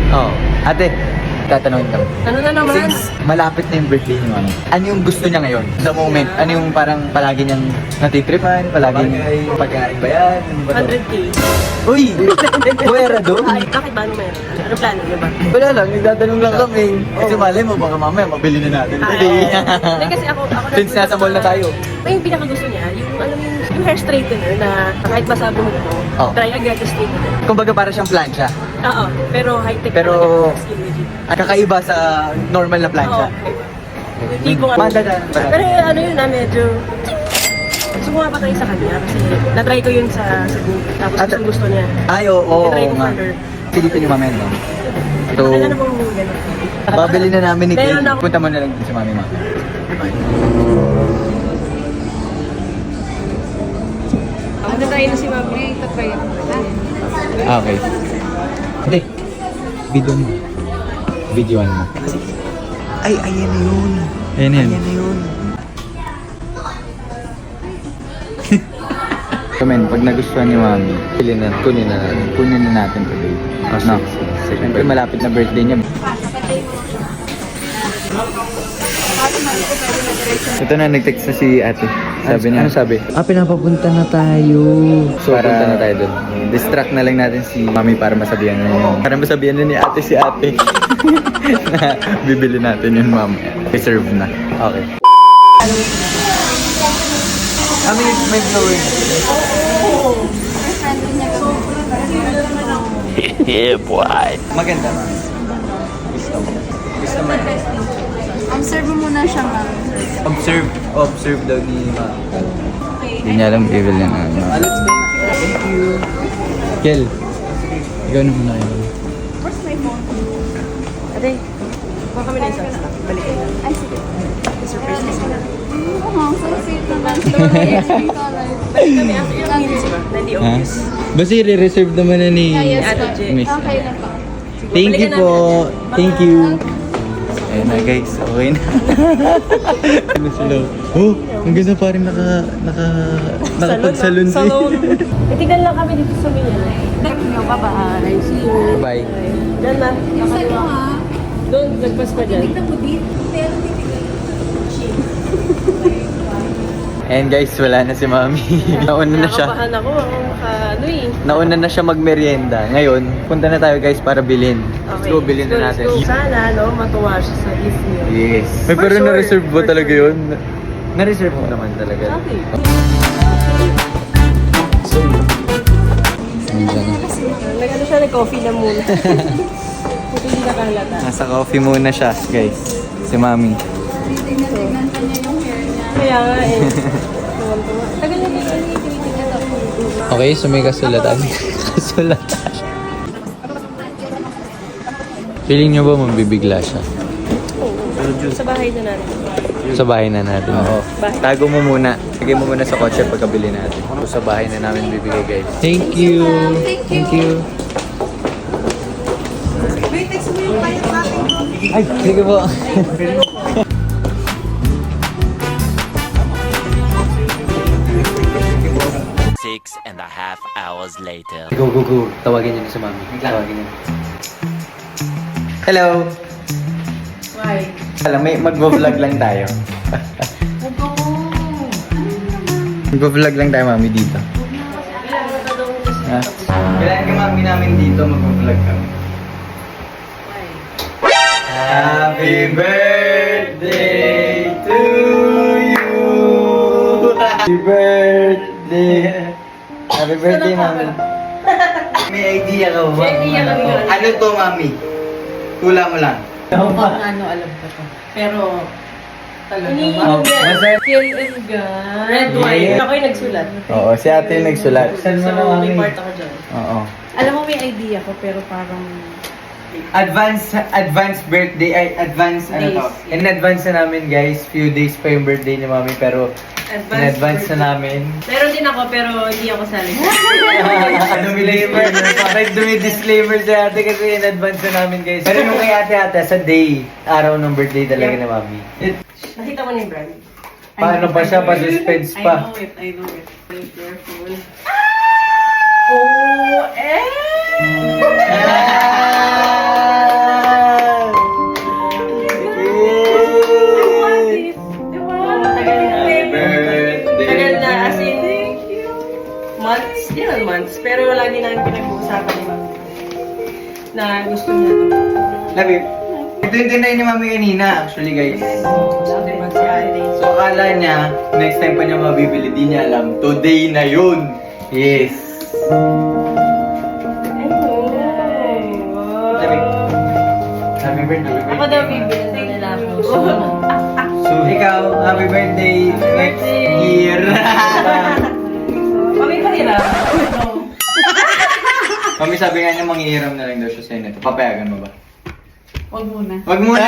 Oo. Ate, tatanungin kami. Ano na naman? Since malapit na yung birthday ni Mami, ano yung gusto niya ngayon? Sa moment, ano yung parang palagi niyang natitripan? Palagi niyang pagkain ba yan? Ano ba to? 100K. Uy! Buwera doon? Ay, bakit ba? Ano meron? Ano plano niyo ba? Wala lang, nagtatanong lang kami. Kasi malay mo, baka mamaya mabili na natin. Pwede. Hindi kasi ako Since nasa mall na tayo. Ay, yung pinakagusto niya, yung alam mo yung hair straightener na kahit basa buhok mo, Oh. try agad yung straightener. Kumbaga para siyang plancha. Oo, pero high-tech Pero, talaga, skin legit. At kakaiba sa normal na plancha. Hindi ko Madadaan pa lang. Pero ano yun na medyo sumuha pa tayo sa kanya kasi na-try ko yun sa Google. Tapos gusto niya. Ay, oo I-try ko nga. for her. Pilitin yung mamaya, no? So, Wala na bang gano'n? babili na namin ni Kate. Meron ako. Punta mo na lang din si Mami mamaya. Ano tayo na si Mami? Tatry ako. Okay. Hindi. Video mo. Videoan mo. Ay, ayan na yun. Ayan na yun. Ayan na yun. Men, pag nagustuhan ni Mami, kunin na natin today. No? Siyempre malapit na birthday niya. Ito na, nag-text na si ate. Sabi niya. Ano sabi? Pinapapunta na tayo. So, punta na tayo doon. Distract na lang natin si Mami para masabihan na yun. Para masabihan na ni ate si ate. Na bibili natin yun, ma'am. Reserve na. Okay. May flowing. Yeah, boy. Maganda, ma'am. Gusto mo. Gusto mo. Observe mo muna siya, ma'am. Observe daw ni ma'am. Hindi niya alam bibili na. Thank you. Kel, ikaw na muna yun. Where's my phone? Ate, baka kami na isang stock. Balikin na. Ay, sige. Surprise kasi na. Oh, so sweet naman. Balik Balik kami after yung minutes ba? Na hindi obvious. Basta i-reserve naman na ni Yes, Ate ma'am. J. Miss. Okay na po. Thank you Balikan po. namin. Thank you. Ayun na guys, okay na. Ano sila? Oh, ang ganda pa rin nakapagsalon Salon. Tignan lang kami dito sa Milan. Bye-bye. See you. Bye. Diyan na. Saan mo ha? Doon, nagpas pa dyan. Tignan mo dito. Pero titignan mo. And guys, wala na si Mami. Nauna na siya. Nakabahan ako. Ano eh. Nauna na siya magmerienda. Ngayon, punta na tayo guys para bilhin. Let's go, bilhin na natin. Let's go. Sana, no, matuwa siya sa gift niyo. Yes. For pero sure. na-reserve ba For talaga sure. yun? Na-reserve mo naman talaga. Okay. Nag-ano siya, nag-coffee na muna. Puto hindi nakalata. Nasa coffee muna siya, guys. Si Mami. Tignan pa niya yung hair niya. Kaya nga eh. Tuwan-tuwa. Tagal na dito ni tinitignan ako. Okay, so may kasulatan. Kasulatan. Feeling nyo ba mabibigla siya? Sa bahay na natin. Sa bahay na natin. Oo. Bahay. Tago mo muna. Lagay mo muna sa kotse pagkabili natin. So, sa bahay na namin bibigay guys. Thank you. Thank you. Ay, sige po. 6.5 hours later. Go, go, go. Tawagin niyo na si Mami. Tawagin niyo. Hello. Why? Alam, mag-vlog lang tayo. Mag-vlog lang tayo, Mami, dito. Ha? Kailangan ka, Mami, namin dito. Mag-vlog kami. Happy birthday to you! Happy birthday! Happy birthday, Mami. May idea ka ba? May idea kami yun. Ano to, Mami? Tula mo lang. Ano, alam ko to. Pero, talaga Iniinom ba? yan. Kill and gun. Red wine. Ako yung nagsulat. Oo, si ate yung nagsulat. So, may part ako dyan. Oo. Alam mo, may idea ko, pero parang... Advance birthday, ay advance ano to? Days. In advance na namin guys, few days pa yung birthday ni Mami pero in advance na namin. Meron din ako, pero hindi ako sali. Disclaimer, bakit dumi-disclaimer si ate kasi in advance na namin guys. Pero nung kay ate sa day, araw ng birthday talaga ni Mami. Nakita mo na yung brand. Paano pa siya, pa-suspense pa. I know it. Be careful. Oh, eh! ilang months. Pero lagi namin pinag-uusapan ni Mami na gusto niya to. Love you. Ito yung tinay ni Mami kanina, actually guys. So akala niya, next time pa niya mabibili, di niya alam. Today na yun. Yes. Love you. Happy birthday. Ako daw bibili na nila ako. So ikaw, happy birthday next year. Mami, pahirap. Mami sabi nga niya manghihiram na lang daw siya sa inyo. Papayagan mo ba? Huwag muna. Wag muna!